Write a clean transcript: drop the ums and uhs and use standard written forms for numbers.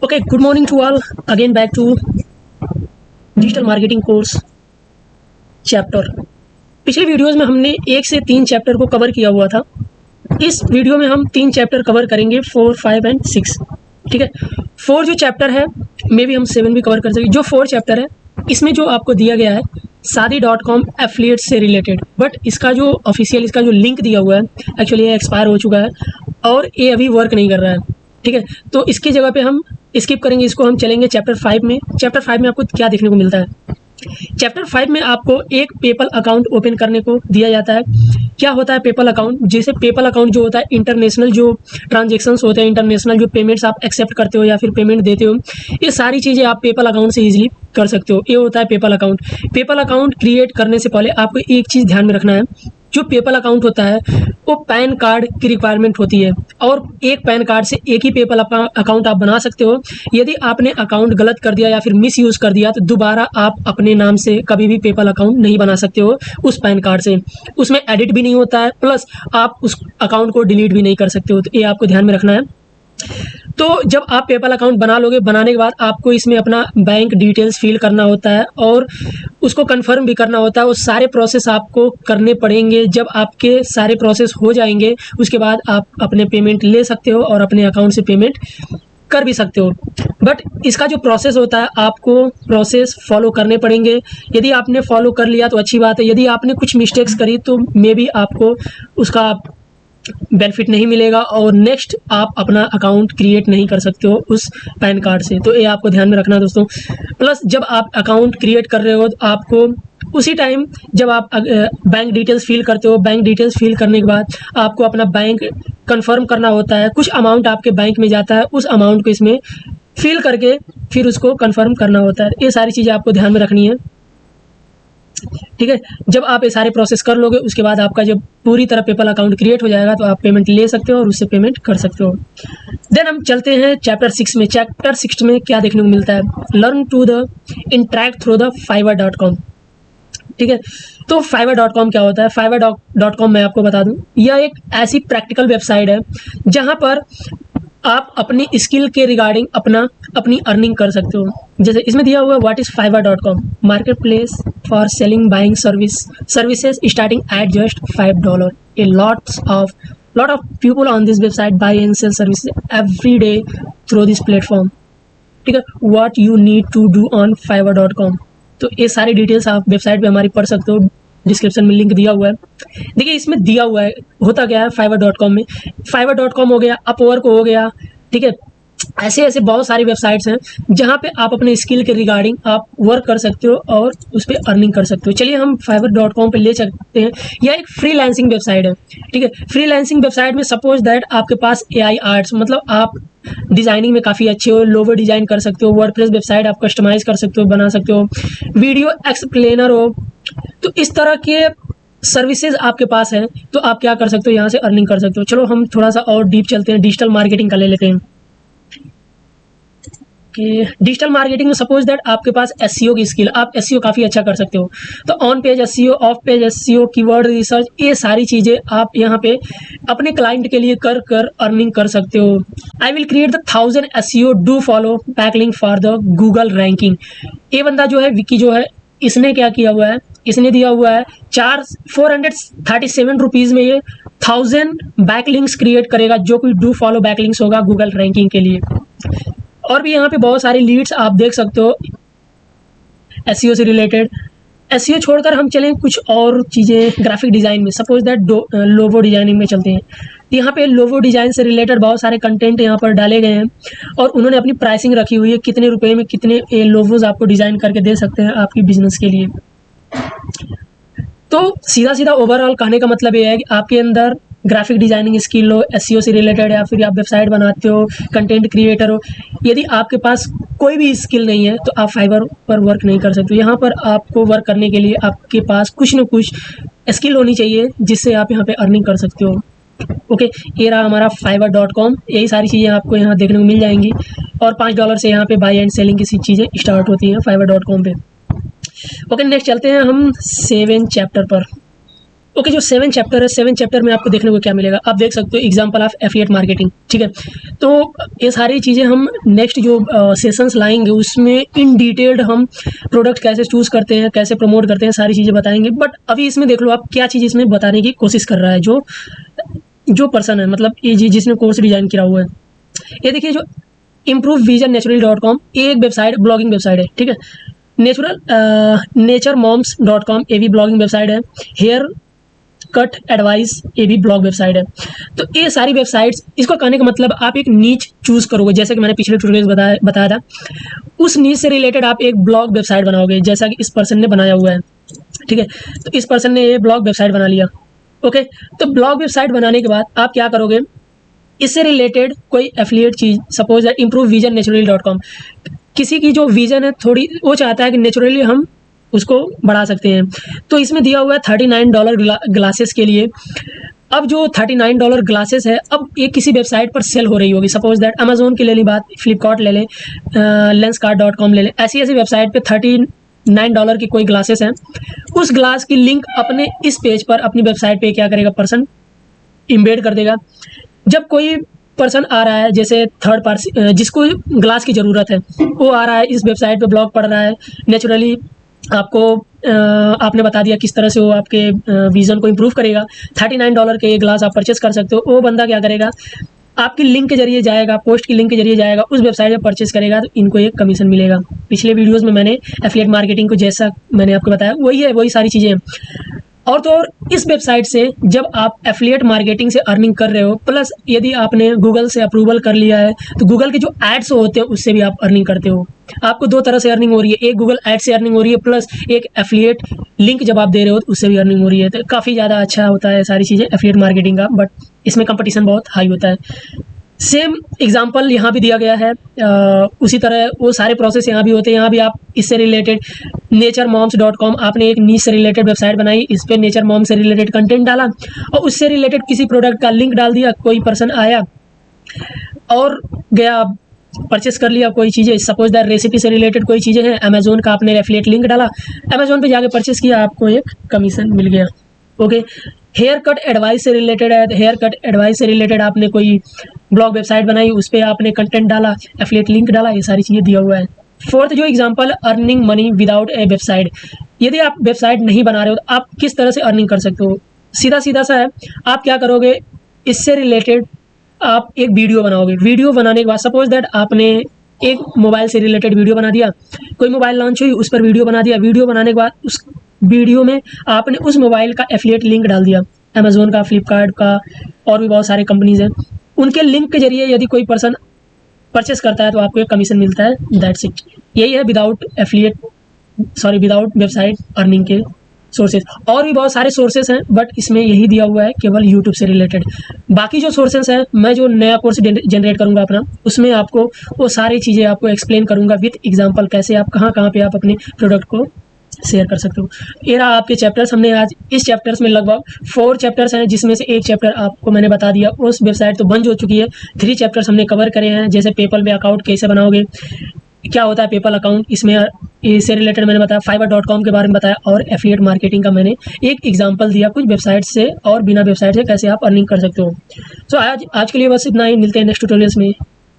Okay, good morning to all. Again back to digital marketing course chapter. पिछले videos में हमने 1 से 3 chapter को कवर किया हुआ था। इस वीडियो में हम 3 चैप्टर कवर करेंगे, 4, 5 एंड 6। ठीक है, 4 जो चैप्टर है, मे भी हम 7 भी कवर कर सकें। जो 4 चैप्टर है, इसमें जो आपको दिया गया है Shaadi.com एफिलिएट से रिलेटेड, बट इसका जो ऑफिशियल इसका जो लिंक दिया हुआ है, एक्चुअली ये एक्सपायर हो चुका है और ये अभी वर्क नहीं कर रहा है। ठीक है, तो इसकी जगह पे हम स्किप करेंगे, इसको हम चलेंगे चैप्टर 5 में। चैप्टर 5 में आपको क्या देखने को मिलता है? चैप्टर 5 में आपको एक पेपल अकाउंट ओपन करने को दिया जाता है। क्या होता है पेपल अकाउंट? जैसे पेपल अकाउंट जो होता है, इंटरनेशनल जो ट्रांजेक्शन्स होते हैं, इंटरनेशनल जो पेमेंट्स आप एक्सेप्ट करते हो या फिर पेमेंट देते हो, ये सारी चीज़ें आप पेपल अकाउंट से ईजिली कर सकते हो। ये होता है PayPal account. PayPal account create करने से पहले आपको एक चीज़ ध्यान में रखना है, जो पेपल अकाउंट होता है वो पैन कार्ड की रिक्वायरमेंट होती है, और एक पैन कार्ड से एक ही पेपल अकाउंट आप बना सकते हो। यदि आपने अकाउंट गलत कर दिया या फिर मिस यूज़ कर दिया, तो दोबारा आप अपने नाम से कभी भी पेपल अकाउंट नहीं बना सकते हो उस पैन कार्ड से। उसमें एडिट भी नहीं होता है, प्लस आप उस अकाउंट को डिलीट भी नहीं कर सकते हो। तो ये आपको ध्यान में रखना है। तो जब आप पेपल अकाउंट बना लोगे, बनाने के बाद आपको इसमें अपना बैंक डिटेल्स फिल करना होता है और उसको कंफर्म भी करना होता है। वो सारे प्रोसेस आपको करने पड़ेंगे। जब आपके सारे प्रोसेस हो जाएंगे, उसके बाद आप अपने पेमेंट ले सकते हो और अपने अकाउंट से पेमेंट कर भी सकते हो। बट इसका जो प्रोसेस होता है, आपको प्रोसेस फॉलो करने पड़ेंगे। यदि आपने फॉलो कर लिया तो अच्छी बात है, यदि आपने कुछ मिस्टेक्स करी तो मे बी आपको उसका बेनिफिट नहीं मिलेगा और नेक्स्ट आप अपना अकाउंट क्रिएट नहीं कर सकते हो उस पैन कार्ड से। तो ये आपको ध्यान में रखना दोस्तों। प्लस जब आप अकाउंट क्रिएट कर रहे हो, तो आपको उसी टाइम जब आप बैंक डिटेल्स फिल करते हो, बैंक डिटेल्स फिल करने के बाद आपको अपना बैंक कंफर्म करना होता है। कुछ अमाउंट आपके बैंक में जाता है, उस अमाउंट को इसमें फिल करके फिर उसको कंफर्म करना होता है। ये सारी चीज़ें आपको ध्यान में रखनी है। ठीक है, जब आप ये सारे प्रोसेस कर लोगे, उसके बाद आपका जब पूरी तरह पेपल अकाउंट क्रिएट हो जाएगा, तो आप पेमेंट ले सकते हो और उससे पेमेंट कर सकते हो। देन हम चलते हैं चैप्टर 6 में। चैप्टर 6 में क्या देखने को मिलता है? Learn to the interact through the Fiverr.com। ठीक है, तो Fiverr.com क्या होता है? Fiverr.com मैं आपको बता दूं, यह एक ऐसी प्रैक्टिकल वेबसाइट है जहां पर आप अपनी स्किल के रिगार्डिंग अपनी अर्निंग कर सकते हो। जैसे इसमें दिया हुआ है, what is Fiverr.com? Market place for selling buying services starting at just $5। A lot of people on this website buy and sell services every day through this platform। ठीक है, what you need to do on Fiverr.com। तो ये सारी details आप website पे हमारी पढ़ सकते हो, डिस्क्रिप्शन में लिंक दिया हुआ है। देखिए इसमें दिया हुआ है, होता क्या है Fiverr.com में। Fiverr.com हो गया, अपवर्क हो गया, ठीक है, ऐसे ऐसे बहुत सारी वेबसाइट्स हैं जहाँ पे आप अपने स्किल के रिगार्डिंग आप वर्क कर सकते हो और उस पर अर्निंग कर सकते हो। चलिए हम Fiverr.com पे ले सकते हैं। यह एक फ्रीलांसिंग वेबसाइट है। ठीक है, फ्रीलांसिंग वेबसाइट में सपोज दैट आपके पास AI आर्ट्स, मतलब आप डिज़ाइनिंग में काफ़ी अच्छे हो, लोगो डिज़ाइन कर सकते हो, वर्डप्रेस वेबसाइट आप कस्टमाइज़ कर सकते हो, बना सकते हो, वीडियो एक्सप्लेनर हो, तो इस तरह के सर्विसेज आपके पास हैं, तो आप क्या कर सकते हो, यहाँ से अर्निंग कर सकते हो। चलो हम थोड़ा सा और डीप चलते हैं, डिजिटल मार्केटिंग का ले लेते हैं। कि डिजिटल मार्केटिंग में सपोज दैट आपके पास SEO की स्किल, आप SEO काफ़ी अच्छा कर सकते हो, तो on page SEO, of page SEO, keyword research, ये सारी चीज़ें आप यहाँ पे अपने क्लाइंट के लिए कर अर्निंग कर सकते हो। I will create the 1000 SEO do follow backlink for the Google ranking. ये बंदा जो है, विक्की जो है, इसने क्या किया हुआ है, इसने दिया हुआ है 437 रुपीज़ में ये 1000 बैकलिंक्स क्रिएट करेगा, जो कोई डू फॉलो बैकलिंक्स होगा गूगल रैंकिंग के लिए। और भी यहाँ पे बहुत सारी लीड्स आप देख सकते हो SEO से रिलेटेड। SEO छोड़कर हम चलें कुछ और चीज़ें ग्राफिक डिज़ाइन में, सपोज दैट लोगो डिजाइनिंग में चलते हैं। यहाँ पे लोगो डिज़ाइन से रिलेटेड बहुत सारे कंटेंट यहाँ पर डाले गए हैं और उन्होंने अपनी प्राइसिंग रखी हुई है, कितने रुपए में कितने लोगोज आपको डिज़ाइन करके दे सकते हैं आपकी बिजनेस के लिए। तो सीधा सीधा ओवरऑल कहने का मतलब ये है कि आपके अंदर ग्राफिक डिजाइनिंग स्किल हो, SEO से रिलेटेड, या फिर आप वेबसाइट बनाते हो, कंटेंट क्रिएटर हो, यदि आपके पास कोई भी स्किल नहीं है तो आप Fiverr पर वर्क नहीं कर सकते। यहाँ पर आपको वर्क करने के लिए आपके पास कुछ न कुछ स्किल होनी चाहिए, जिससे आप यहाँ पे अर्निंग कर सकते हो। ओके, ये रहा हमारा Fiverr.com। यही सारी चीज़ें आपको यहाँ देखने को मिल जाएंगी और $5 से यहाँ पे बाई एंड सेलिंग की चीज़ें स्टार्ट होती हैं Fiverr.com पे। ओके, नेक्स्ट चलते हैं हम 7 चैप्टर पर। ओके, जो 7 चैप्टर है, 7 चैप्टर में आपको देखने को क्या मिलेगा, आप देख सकते हो एग्जांपल ऑफ एफिलिएट मार्केटिंग, ठीक है। तो ये सारी चीज़ें हम नेक्स्ट जो सेशंस लाएंगे उसमें इन डिटेल्ड हम प्रोडक्ट कैसे चूज़ करते हैं, कैसे प्रमोट करते हैं, सारी चीज़ें बताएंगे। बट अभी इसमें देख लो आप क्या चीज़ इसमें बताने की कोशिश कर रहा है जो पर्सन है, मतलब ये जिसने कोर्स डिज़ाइन किया हुआ है। ये देखिए, जो इम्प्रूव विजन नेचुरली.com, ये एक वेबसाइट, ब्लॉगिंग वेबसाइट है, ठीक है। नेचुरल.com ये भी ब्लॉगिंग वेबसाइट है। हेयर कट एडवाइस ये भी ब्लॉग वेबसाइट है। तो ये सारी वेबसाइट्स, इसको कहने का मतलब आप एक नीच चूज करोगे, जैसे कि मैंने पिछले ट्यूटोरियल बताया था, उस नीच से रिलेटेड आप एक ब्लॉग वेबसाइट बनाओगे, जैसा कि इस पर्सन ने बनाया हुआ है, ठीक है। तो इस पर्सन ने ये ब्लॉग वेबसाइट बना लिया, ओके। तो ब्लॉग वेबसाइट बनाने के बाद आप क्या करोगे, इससे रिलेटेड कोई एफिलिएट चीज़, suppose that improve vision naturally dot com, किसी की जो विजन है थोड़ी, वो चाहता है कि नेचुरली हम उसको बढ़ा सकते हैं। तो इसमें दिया हुआ है $39 ग्लासेस के लिए। अब जो $39 ग्लासेस है, अब ये किसी वेबसाइट पर सेल हो रही होगी, सपोज दैट अमेजोन की ले ली बात, फ्लिपकार्ट ले लें, लेंसकार्ट.com ले लें, ऐसी ऐसी वेबसाइट पे $39 की कोई ग्लासेस हैं। उस ग्लास की लिंक अपने इस पेज पर, अपनी वेबसाइट पे क्या करेगा, पर्सन इम्बेड कर देगा। जब कोई पर्सन आ रहा है, जैसे थर्ड पार्टी जिसको ग्लास की ज़रूरत है, वो आ रहा है इस वेबसाइट पे, ब्लॉग पढ़ रहा है, नेचुरली आपको आपने बता दिया किस तरह से वो आपके विज़न को इम्प्रूव करेगा। $39 के ये ग्लास आप परचेस कर सकते हो। वो बंदा क्या करेगा, आपकी लिंक के जरिए जाएगा, पोस्ट की लिंक के जरिए जाएगा, उस वेबसाइट पर परचेस करेगा, तो इनको एक कमीशन मिलेगा। पिछले वीडियोज़ में मैंने एफिलिएट मार्केटिंग को जैसा मैंने आपको बताया वही है, वही सारी चीज़ें हैं। और तो और इस वेबसाइट से जब आप एफिलिएट मार्केटिंग से अर्निंग कर रहे हो, प्लस यदि आपने गूगल से अप्रूवल कर लिया है, तो गूगल के जो एड्स होते हैं उससे भी आप अर्निंग करते हो। आपको दो तरह से अर्निंग हो रही है, एक गूगल एड से अर्निंग हो रही है, प्लस एक एफिलिएट लिंक जब आप दे रहे हो तो उससे भी अर्निंग हो रही है। तो काफ़ी ज़्यादा अच्छा होता है सारी चीज़ें एफिलिएट मार्केटिंग का, बट इसमें कंपटीशन बहुत हाई होता है। सेम एग्जाम्पल यहाँ भी दिया गया है, उसी तरह वो सारे प्रोसेस यहाँ भी होते हैं। यहाँ भी आप इससे रिलेटेड naturmoms.com, आपने एक नीच से रिलेटेड वेबसाइट बनाई, इस पर नेचर मॉम से रिलेटेड कंटेंट डाला और उससे रिलेटेड किसी प्रोडक्ट का लिंक डाल दिया। कोई पर्सन आया और गया, परचेस कर लिया कोई चीज़ें, सपोज दैट रेसिपी से रिलेटेड कोई चीज़ें हैं, अमेजोन का आपने एफिलिएट लिंक डाला, अमेजोन पे जाके परचेस किया, आपको एक कमीशन मिल गया, ओके। हेयर कट एडवाइस से रिलेटेड है, हेयर कट एडवाइस से रिलेटेड आपने कोई ब्लॉग वेबसाइट बनाई, उस पर आपने कंटेंट डाला, एफिलिएट लिंक डाला, ये सारी चीज़ें दिया हुआ है। फोर्थ जो एग्जांपल, अर्निंग मनी विदाउट ए वेबसाइट। यदि आप वेबसाइट नहीं बना रहे हो तो आप किस तरह से अर्निंग कर सकते हो, सीधा सीधा सा है। आप क्या करोगे, इससे रिलेटेड आप एक वीडियो बनाओगे। वीडियो बनाने के बाद सपोज दैट आपने एक मोबाइल से रिलेटेड वीडियो बना दिया, कोई मोबाइल लॉन्च हुई उस पर वीडियो बना दिया। वीडियो बनाने के बाद उस वीडियो में आपने उस मोबाइल का एफिलिएट लिंक डाल दिया, अमेजोन का, फ्लिपकार्ट का, और भी बहुत सारे कंपनीज हैं। उनके लिंक के जरिए यदि कोई पर्सन परचेस करता है तो आपको एक कमीशन मिलता है, दैट्स इट। यही है विदाउट वेबसाइट अर्निंग के सोर्सेज। और भी बहुत सारे सोर्सेज हैं, बट इसमें यही दिया हुआ है केवल यूट्यूब से रिलेटेड। बाकी जो सोर्सेज हैं, मैं जो नया कोर्स जनरेट करूंगा अपना, उसमें आपको वो सारी चीज़ें आपको एक्सप्लेन करूंगा विथ एग्जांपल, कैसे आप कहाँ पे आप अपने प्रोडक्ट को शेयर कर सकते हो। ये रहा आपके चैप्टर्स। हमने आज इस चैप्टर्स में लगभग 4 चैप्टर्स हैं, जिसमें से एक चैप्टर आपको मैंने बता दिया, उस वेबसाइट तो बंद हो चुकी है। 3 चैप्टर्स हमने कवर करे हैं, जैसे पेपल पे अकाउंट कैसे बनाओगे, क्या होता है पेपल अकाउंट, इसमें इससे रिलेटेड मैंने बताया, fiverr.com के बारे में बताया, और एफिलिएट मार्केटिंग का मैंने एक एग्जांपल दिया, कुछ वेबसाइट से और बिना वेबसाइट से कैसे आप अर्निंग कर सकते हो। सो आज के लिए बस इतना ही, मिलते हैं नेक्स्ट ट्यूटोरियल्स में।